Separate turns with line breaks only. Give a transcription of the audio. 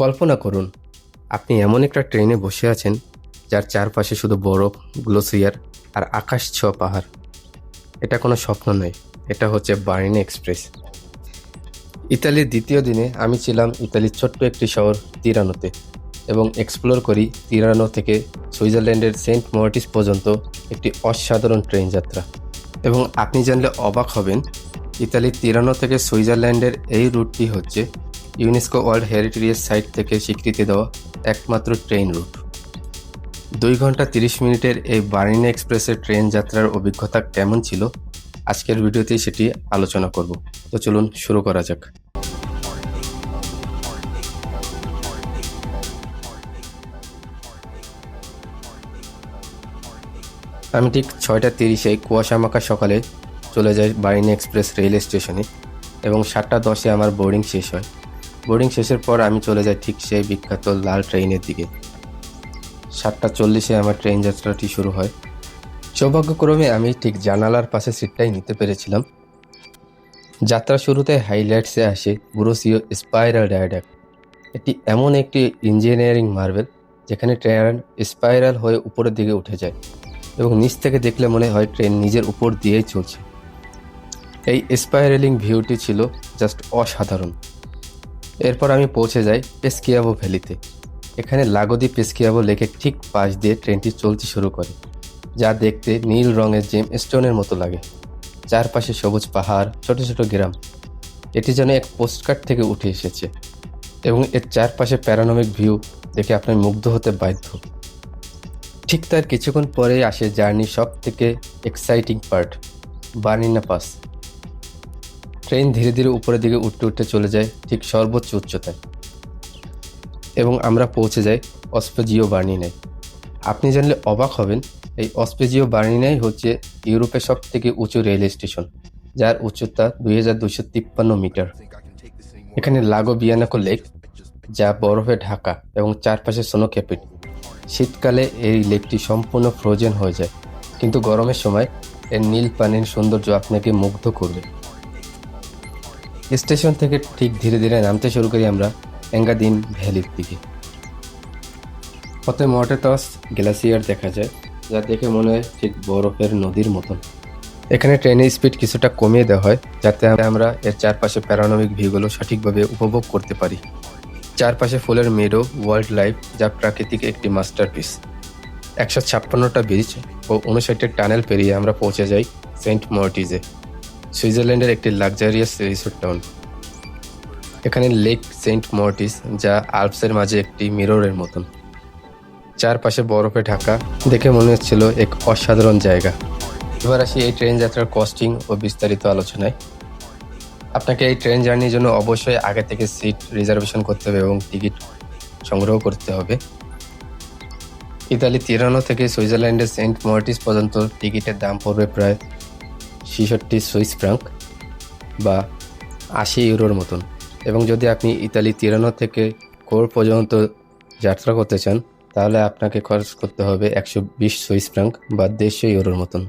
কল্পনা করুন, আপনি এমন একটা ট্রেনে বসে আছেন যার চারপাশে শুধু বরফ, গ্লেসিয়ার আর আকাশ ছোঁয়া পাহাড়। এটা কোনো স্বপ্ন নয়, এটা হচ্ছে বার্লিন এক্সপ্রেস। ইতালির দ্বিতীয় দিনে আমি ছিলাম ইতালির ছোট্ট একটি শহর তিরানোতে এবং এক্সপ্লোর করি তিরানো থেকে সুইজারল্যান্ডের সেন্ট মর্টিস পর্যন্ত একটি অসাধারণ ট্রেন যাত্রা। এবং আপনি জানলে অবাক হবেন, ইতালির তিরানো থেকে সুইজারল্যান্ডের এই রুটটি হচ্ছে ইউনেস্কো ওয়ার্ল্ড হেরিটেজ সাইট থেকে স্বীকৃতি দেওয়া একমাত্র ট্রেন রুট। 2 ঘন্টা 30 মিনিটের এই বার্লিন এক্সপ্রেসের ট্রেন যাত্রার অভিজ্ঞতা কেমন ছিল, আজকের ভিডিওতেই সেটি আলোচনা করব। তো চলুন শুরু করা যাক। আমি ঠিক 6টা 30-এ কুয়াশামাখা সকালে চলে যাই বার্লিন এক্সপ্রেস রেল স্টেশনে এবং 7টা 10-এ আমার বোর্ডিং শেষ হয়। বোর্ডিং শেষের পর আমি চলে যাই ঠিক সেই বিখ্যাত লাল ট্রেনের দিকে। 7টা 40-এ আমার ট্রেন যাত্রাটি শুরু হয়। সৌভাগ্যক্রমে আমি ঠিক জানালার পাশে সিটটাই নিতে পেরেছিলাম। যাত্রা শুরুতে হাইলাইটসে আসে বুরোসিও স্পাইরাল ডায়াডাক্ট। এটি এমন একটি ইঞ্জিনিয়ারিং মার্ভেল যেখানে ট্রেন স্পাইরাল হয়ে উপরের দিকে উঠে যায় এবং নিচ থেকে দেখলে মনে হয় ট্রেন নিজের উপর দিয়েই চলছে। এই স্পাইরালিং ভিউটি ছিল জাস্ট অসাধারণ। এরপর আমি পৌঁছে যাই পেসকিয়াভো ভ্যালিতে। এখানে লাগোদি পেসকিয়াভো লেকের ঠিক পাশ দিয়ে ট্রেনটি চলতে শুরু করে, যা দেখতে নীল রঙের জেমস্টোনের মতো লাগে। চারপাশে সবুজ পাহাড়, ছোট ছোট গ্রাম। এটি যেন এক পোস্টকার্ড থেকে উঠে এসেছে এবং এর চারপাশে প্যারানমিক ভিউ দেখে আপনি মুগ্ধ হতে বাধ্য। ঠিক তার কিছুক্ষণ পরেই আসে জার্নি সব থেকে exciting part, Bernina pass. Train ধীরে ধীরে উপরের দিকে উঠতে উঠতে চলে যায় ঠিক সর্বোচ্চ উচ্চতায় এবং আমরা পৌঁছে যাই অস্পেজিও বার্নিনায়। আপনি জানলে অবাক হবেন, এই অস্পেজিও বার্নিনাই হচ্ছে ইউরোপের সব থেকে উঁচু রেল স্টেশন, যার উচ্চতা 2253 মিটার। এখানে লাগো বিয়ানাকো লেক, যা বরফে ঢাকা এবং চারপাশে স্নো ক্যাপেড। শীতকালে এই লেকটি সম্পূর্ণ ফ্রোজেন হয়ে যায়, কিন্তু গরমের সময় এর নীল পানির সৌন্দর্য আপনাকে মুগ্ধ করবে। স্টেশন থেকে ঠিক ধীরে ধীরে নামতে শুরু করি আমরা এঙ্গাদিন ভ্যালির দিকে। পথে মর্টেটস গ্লেসিয়ার দেখা যায়, যা দেখে মনে হয় ঠিক বরফের নদীর মতন। এখানে ট্রেনের স্পিড কিছুটা কমিয়ে দেওয়া হয় যাতে আমরা এর চারপাশে প্যারানমিক ভিউগুলো সঠিকভাবে উপভোগ করতে পারি। চারপাশে ফুলের মেডো, ওয়াইল্ড লাইফ, যা প্রাকৃতিক একটি মাস্টারপিস। 156টা ব্রিজ ও 59টি টানেল পেরিয়ে আমরা পৌঁছে যাই সেন্ট মর্টিজে, সুইজারল্যান্ডের একটি লাক্সারিয়াস রিসোর্ট টাউন। এখানে লেক সেন্ট মর্টিস, যা আল্পসের মাঝে একটি মিররের মতন। চারপাশে বরফে ঢাকা, দেখে মনে হচ্ছিল এক অসাধারণ জায়গা। এবার আসি এই ট্রেন যাত্রার কস্টিং ও বিস্তারিত আলোচনায়। আপনাকে এই ট্রেন জার্নির জন্য অবশ্যই আগে থেকে সিট রিজার্ভেশন করতে হবে এবং টিকিট সংগ্রহ করতে হবে। ইতালি তিরানো থেকে সুইজারল্যান্ডের সেন্ট মর্টিস পর্যন্ত টিকিটের দাম পড়বে প্রায় 66 সুইস ফ্রাঙ্ক বা 80 ইউরোর মতন। এবং যদি আপনি ইতালি তিরানো থেকে কোর পর্যন্ত যাত্রা করতে চান, তাহলে আপনাকে খরচ করতে হবে 120 সুইস ফ্রাঙ্ক বা 150 ইউরোর মতন।